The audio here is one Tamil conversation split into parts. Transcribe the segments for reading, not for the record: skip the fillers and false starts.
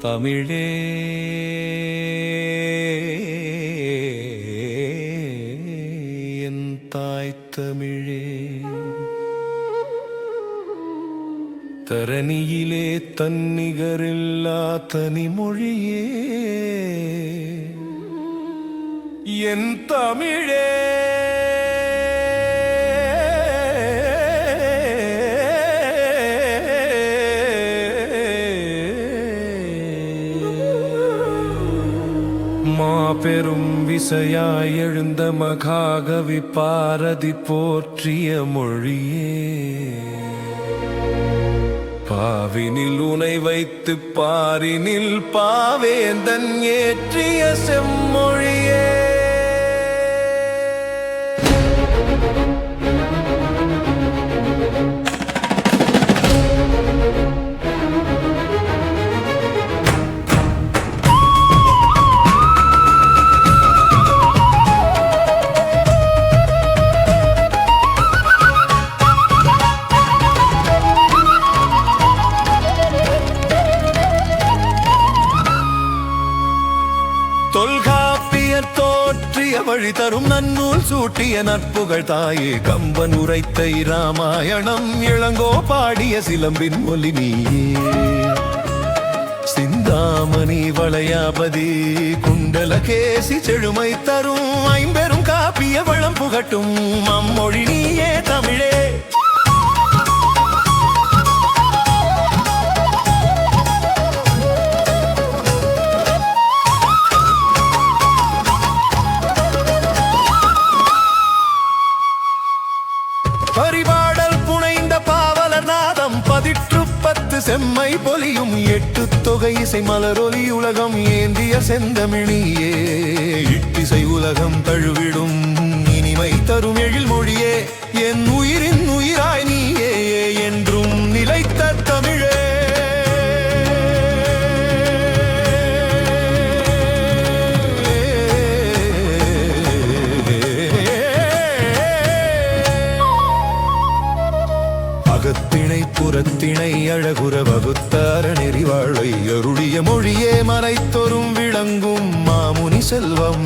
தமிழே என் தாய் தமிழே, தரணியிலே தன்னிகரில்லா தனிமொழியே என் தமிழே. மாபெரும் விசையாய் எழுந்த மகாகவி பாரதி போற்றிய மொழியே, பாவினில் உனை வைத்து பாரினில் பாவேந்தன் ஏற்றிய செம்மொழியே. தொல்காப்பியர் தோற்றிய வழி தரும் நன்னூல் சூட்டிய நட்புகள் தாயே, கம்பன் உரைத்த இராமாயணம் இளங்கோ பாடிய சிலம்பின் ஒலி நீயே. சிந்தாமணி வளையாபதி குண்டலகேசி செழுமை தரும் ஐம்பெரும் காப்பிய வளம் புகட்டும் அம்மொழி நீயே தமிழே. பரிபாடல் புனைந்த பாவலர் நாதம் பதிற்று பத்து செம்மை பொலியும் எட்டு தொகை இசை மலரொலி உலகம் ஏந்திய செந்தமிழியே. இட்டிசை உலகம் தழுவிடும் இனிமை தரும் எழில் மொழியே, என் உயிரின் உயிராய் நீயே என்றும் நிலைத்த தமிழே. அகத்திணை புறத்திணை அழகுற வகுத்தார நெறிவாழை அருளிய மொழியே, மறைத்தொரும் விளங்கும் மாமுனி செல்வம்.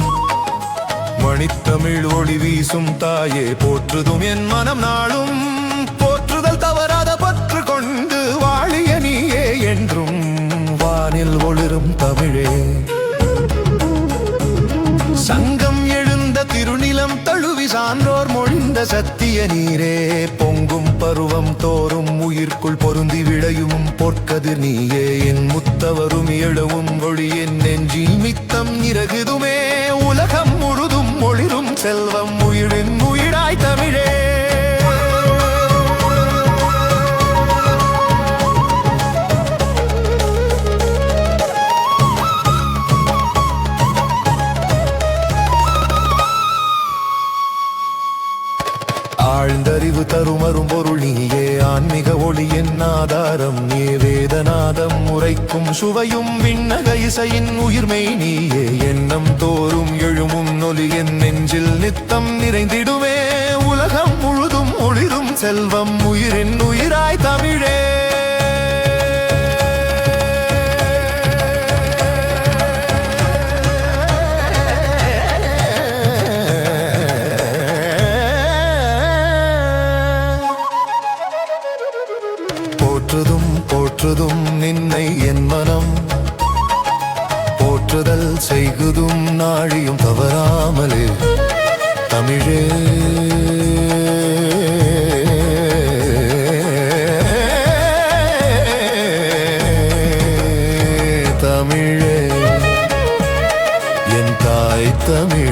மணித்தமிழ் ஒளி வீசும் தாயே போற்றுதும் என் மனம் நாளும், போற்றுதல் தவறாத பற்று கொண்டு வாழிய நீயே என்றும் வானில் ஒளிரும் தமிழே. சங்கம் எழுந்த திருநிலம் தழுவி சான்றோர் மொழிந்த சத்திய நீரே, பொங்கும் பருவம் தோறும் உயிர்க்குள் பொருந்தி விளையும் பொற்கதிர் நீயே. என் முத்தவரும் எழுவும் ஒளியின் நெஞ்சில் மித்தம் இறகுதுமே, உலகம் முழுதும் ஒளிரும் செல்வம் உயிரின் உயிராய் தமிழே. ஆழ்ந்தறிவு தருமரும் பொருள் நீயே, ஆன்மீக ஒளியின் ஆதாரம் நீ. வேதநாதம் உரைக்கும் சுவையும் விண்ணக இசையின் உயிர்மை நீயே, எண்ணம் தோறும் எழுமும் நொலியின் நெஞ்சில் நித்தம் நிறைந்திடுமே, உலகம் முழுதும் ஒளிரும் செல்வம் உயிரின் உயிராய் தமிழே. போற்றுதும் நின்னை என் மனம், போற்றுதல் செய்குதும் நாழியும் தவறாமலே தமிழே. தமிழே என் தாய் தமிழ்.